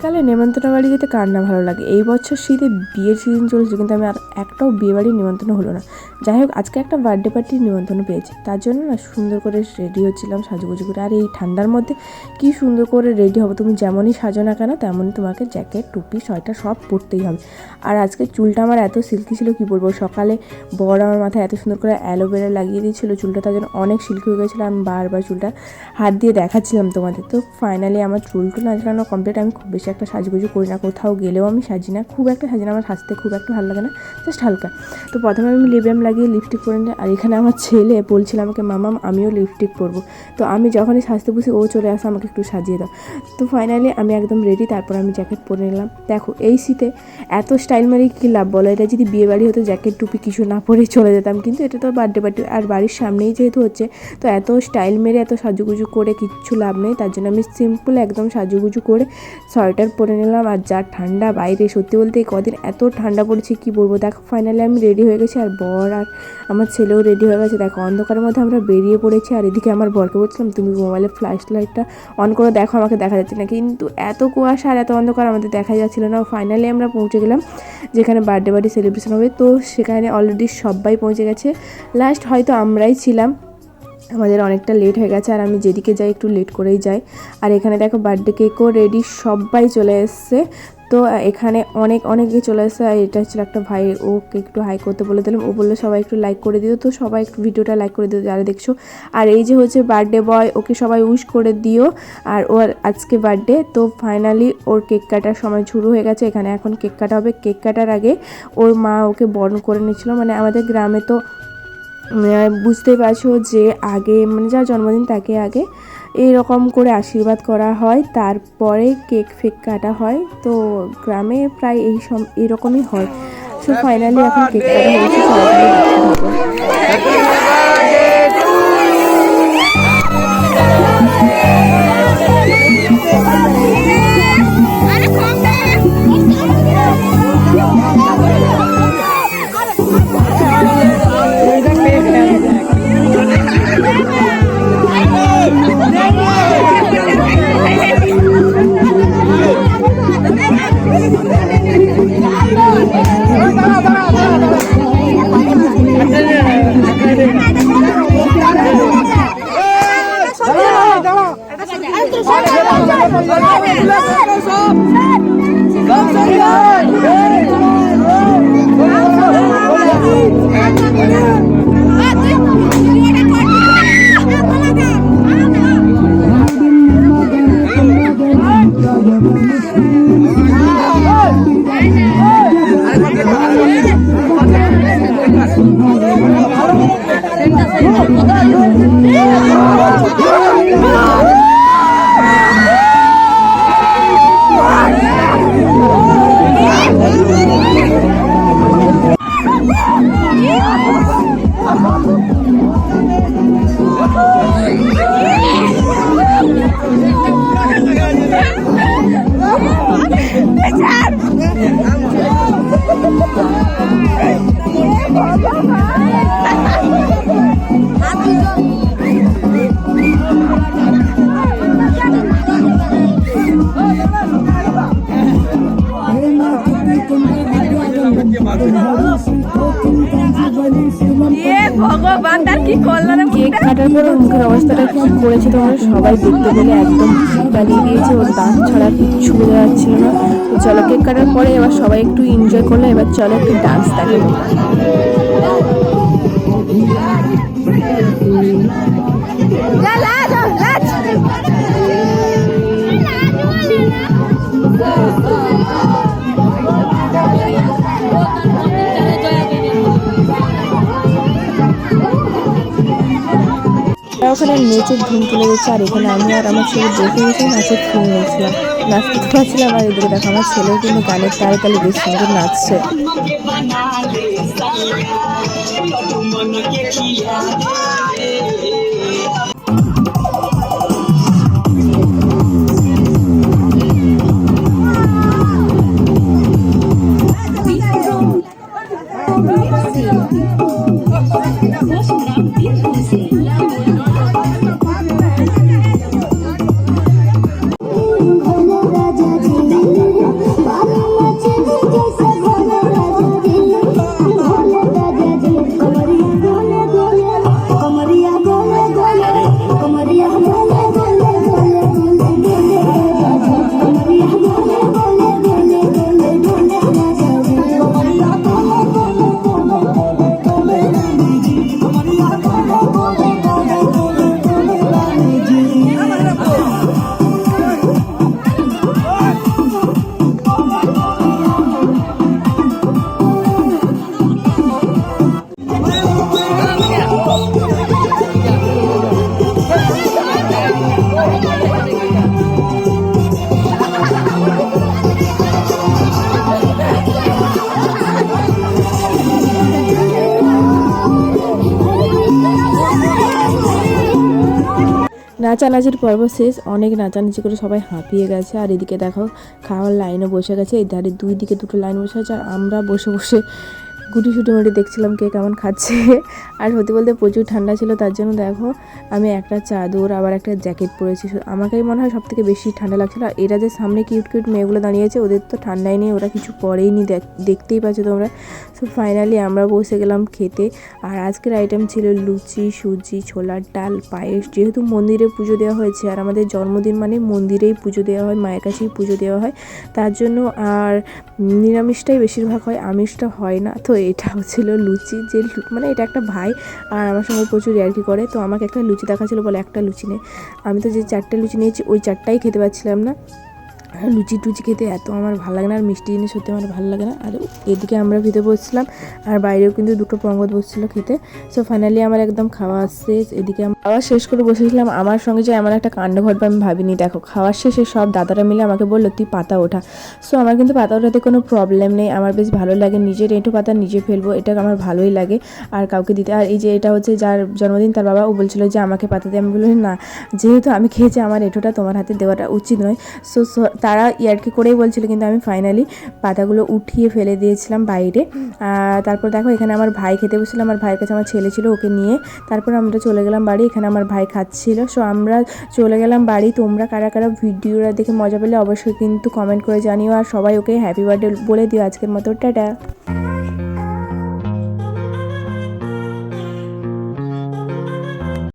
শীতকালে নেমন্তন্ন বাড়ি যেতে কার না ভালো লাগে। এই বছর শীতে বিয়ের সিজন চলছে, কিন্তু আমি আর একটাও বিয়ে বাড়ির নিমন্ত্রণ হলো না। যাই হোক, আজকে একটা বার্থডে পার্টির নিমন্ত্রণ পেয়েছি, তার জন্য না সুন্দর করে রেডি হচ্ছিলাম সাজুগুজু করে। আর এই ঠান্ডার মধ্যে কি সুন্দর করে রেডি হবে, তুমি যেমনই সাজো না কেন তেমনই তোমাকে জ্যাকেট, টুপি, সোয়েটার সব পরতেই হবে। আর আজকে চুলটা আমার এত সিল্কি ছিল কি বলবো, সকালে বর আমার মাথায় এত সুন্দর করে অ্যালোভেরা লাগিয়ে দিয়েছিল, চুলটা তার জন্য অনেক সিল্কি হয়ে গেছিলো। আমি বারবার চুলটা হাত দিয়ে দেখাচ্ছিলাম তোমাদের। তো ফাইনালি আমার চুলটুল আঁচড়ানো কমপ্লিট। আমি খুব বেশি একটা সাজগুজু করি না, কোথাও গেলেও আমি সাজি না, খুব একটা সাজি না, আমার সাজতে খুব একটা ভালো লাগে না, জাস্ট হালকা। তো প্রথমে আমি লিপ বাম লাগিয়ে লিপস্টিক পরে নিই। আর এখানে আমার ছেলে বলছিল আমাকে, মামাম আমিও লিপস্টিক পরবো। তো আমি যখনই সাজতে বসি ও চলে আসে আমাকে একটু সাজিয়ে দাও। তো ফাইনালি আমি একদম রেডি, তারপর আমি জ্যাকেট পরে নিলাম। দেখো এই শীতে এত স্টাইল মারি কী লাভ বলো, এটা যদি বিয়ে বাড়ি হতো জ্যাকেট টুপি কিছু না পরে চলে যেতাম, কিন্তু এটা তো বার্থডে পার্টি আর বাড়ির সামনেই যেহেতু হচ্ছে, তো এত স্টাইল মেরে এত সাজুগুজু করে কিচ্ছু লাভ নেই। তার জন্য আমি সিম্পল একদম সাজুগুজু করে সোয়েটার পরে নিলাম। আর যা ঠান্ডা বাইরে, সত্যি বলতে এই কদিন এত ঠান্ডা পড়েছে কি বলবো। দেখো ফাইনালি আমি রেডি হয়ে গেছি, আর বর আর আমার ছেলেও রেডি হয়ে গেছে। দেখো অন্ধকারের মধ্যে আমরা বেরিয়ে পড়েছি। আর এদিকে আমার বরকে বলছিলাম, তুমি মোবাইলের ফ্ল্যাশ লাইটটা অন করে দেখো, আমাকে দেখা যাচ্ছে না, কিন্তু এত কুয়াশা আর এত অন্ধকার আমাদের দেখা যাচ্ছিল না। ফাইনালি আমরা পৌঁছে গেলাম যেখানে বার্থডে পার্টি সেলিব্রেশন হবে। তো সেখানে অলরেডি সবাই পৌঁছে গেছে, লাস্ট হয়তো আমরাই ছিলাম। আমাদের অনেকটা লেট হয়ে গেছে, আর আমি যেদিকে যাই একটু লেট করেই যাই। আর এখানে দেখো বার্থডে কেকও রেডি, সবাই চলে এসছে। তো এখানে অনেকে চলে এসেছে। আর এটা হচ্ছিল একটা ভাই, ওকে একটু হাই করতে বলে দিলাম, ও বললো সবাই একটু লাইক করে দিও। তো সবাই একটু ভিডিওটা লাইক করে দিও যারা দেখছো। আর এই যে হচ্ছে বার্থডে বয়, ওকে সবাই উইশ করে দিও, আর ওর আজকে বার্থডে। তো ফাইনালি ওর কেক কাটার সময় শুরু হয়ে গেছে। এখানে এখন কেক কাটা হবে। কেক কাটার আগে ওর মা ওকে বরণ করে নিচ্ছিল। মানে আমাদের গ্রামে তো বুঝতেই পারছো যে আগে মানে যার জন্মদিন তাকে আগে এরকম করে আশীর্বাদ করা হয়, তারপরে কেক ফেক কাটা হয়। তো গ্রামে প্রায় এরকমই হয়। সো ফাইনালি এখন কেক কাটা হয়েছে, ভগবান তার কি করলো না। কেক কাটার পর মুখের অবস্থাটা কি করেছে তোমরা সবাই দেখতে পেলে, একদম পালিয়ে গিয়েছে, ওর দাঁত ছাড়া কিচ্ছু বোঝা যাচ্ছিল না। তো চলো কেক কাটার পরে এবার সবাই একটু এনজয় করলো, এবার চলো একটু ডান্স দেখো। ওখানে নেচের ধুম তুলে দিচ্ছে, আর এখানে আমি আর আমার ছেলে বসে বসে নাচের ধুম নিয়েছিলাম, নাচতে পারছিলাম। আর এদিকে দেখো আমার ছেলেও কিন্তু গানের তালে তালে বেশ সুন্দর নাচছে। নাচানাচির পর্ব শেষ, অনেক নাচানাচি করে সবাই হাঁপিয়ে গেছে। আর এদিকে দেখো খাওয়ার লাইনে বসে গেছে, এই ধারে দুই দিকে দুটো লাইন বসে আছে, আর আমরা বসে বসে গুটি সুটি মুটি দেখছিলাম কে কেমন খাচ্ছে। আর সত্যি বলতে প্রচুর ঠান্ডা ছিল, তার জন্য দেখো আমি একটা চাদর আবার একটা জ্যাকেট পরেছি। আমাকেই মনে হয় সব থেকে বেশি ঠান্ডা লাগছিল। আর এরা যে সামনে কিউট কিউট মেয়েগুলো দাঁড়িয়েছে, ওদের তো ঠান্ডাই নেই, ওরা কিছু পরেই নি, দেখতেই পাচ্ছ তোমরা। সো ফাইনালি আমরা বসে গেলাম খেতে। আর আজকের আইটেম ছিল লুচি, সুজি, ছোলার ডাল, পায়েস। যেহেতু মন্দিরে পুজো দেওয়া হয়েছে, আর আমাদের জন্মদিন মানে মন্দিরেই পুজো দেওয়া হয়, মায়ের কাছেই পুজো দেওয়া হয়, তার জন্য আর নিরামিষটাই বেশিরভাগ হয়, আমিষটা হয় না। তো এটা হচ্ছিল লুচি, যে মানে এটা একটা ভাই আর আমার সঙ্গে প্রচুর ইয়ার্কি করে, তো আমাকে একটা লুচি দেখাচ্ছিল, বলে একটা লুচি নে। আমি তো যে 4টে লুচি নিয়েছি ওই 4টাই খেতে পারছিলাম না। আর লুচি টুচি খেতে এত আমার ভালো লাগে না, আর মিষ্টি জিনিস সত্যি আমার ভালো লাগে না। আর এদিকে আমরা ভিতরে বসছিলাম, আর বাইরেও কিন্তু দুটো পঙ্গত বসছিলো খেতে। সো ফাইনালি আমার একদম খাওয়া শেষ। এদিকে খাওয়া শেষ করে বসেছিলাম, আমার সঙ্গে যে এমন একটা কাণ্ড ঘটবে আমি ভাবিনি। দেখো খাওয়ার শেষে সব দাদারা মিলে আমাকে বললো তুই পাতা ওঠা। সো আমার কিন্তু পাতা ওঠাতে কোনো প্রবলেম নেই, আমার বেশ ভালো লাগে, নিজের এঁটো পাতা নিজে ফেলবো, এটা আমার ভালোই লাগে আর কাউকে দিতে। আর এই যে এটা হচ্ছে যার জন্মদিন, তার বাবা ও বলছিল যে আমাকে পাতা দিয়ে, আমি বললাম না, যেহেতু আমি খেয়েছি আমার এঁটোটা তোমার হাতে দেওয়াটা উচিত নয়। সো তারা ইয়ার্কি করেই বলছিল, কিন্তু আমি ফাইনালি পাতাগুলো উঠিয়ে ফেলে দিয়েছিলাম বাইরে। তারপর দেখো এখানে আমার ভাই খেতে বসেছিল, আমার ভাইয়ের কাছে আমার ছেলে ছিল, ওকে নিয়ে তারপর আমরা চলে গেলাম বাড়ি। এখানে আমার ভাই খাচ্ছিল। সো আমরা চলে গেলাম বাড়ি। তোমরা কারা কারা ভিডিওটা দেখে মজা পেলে অবশ্যই কিন্তু কমেন্ট করে জানিও, আর সবাই ওকে হ্যাপি বার্থডে বলে দিও। আজকের মতো টাটা।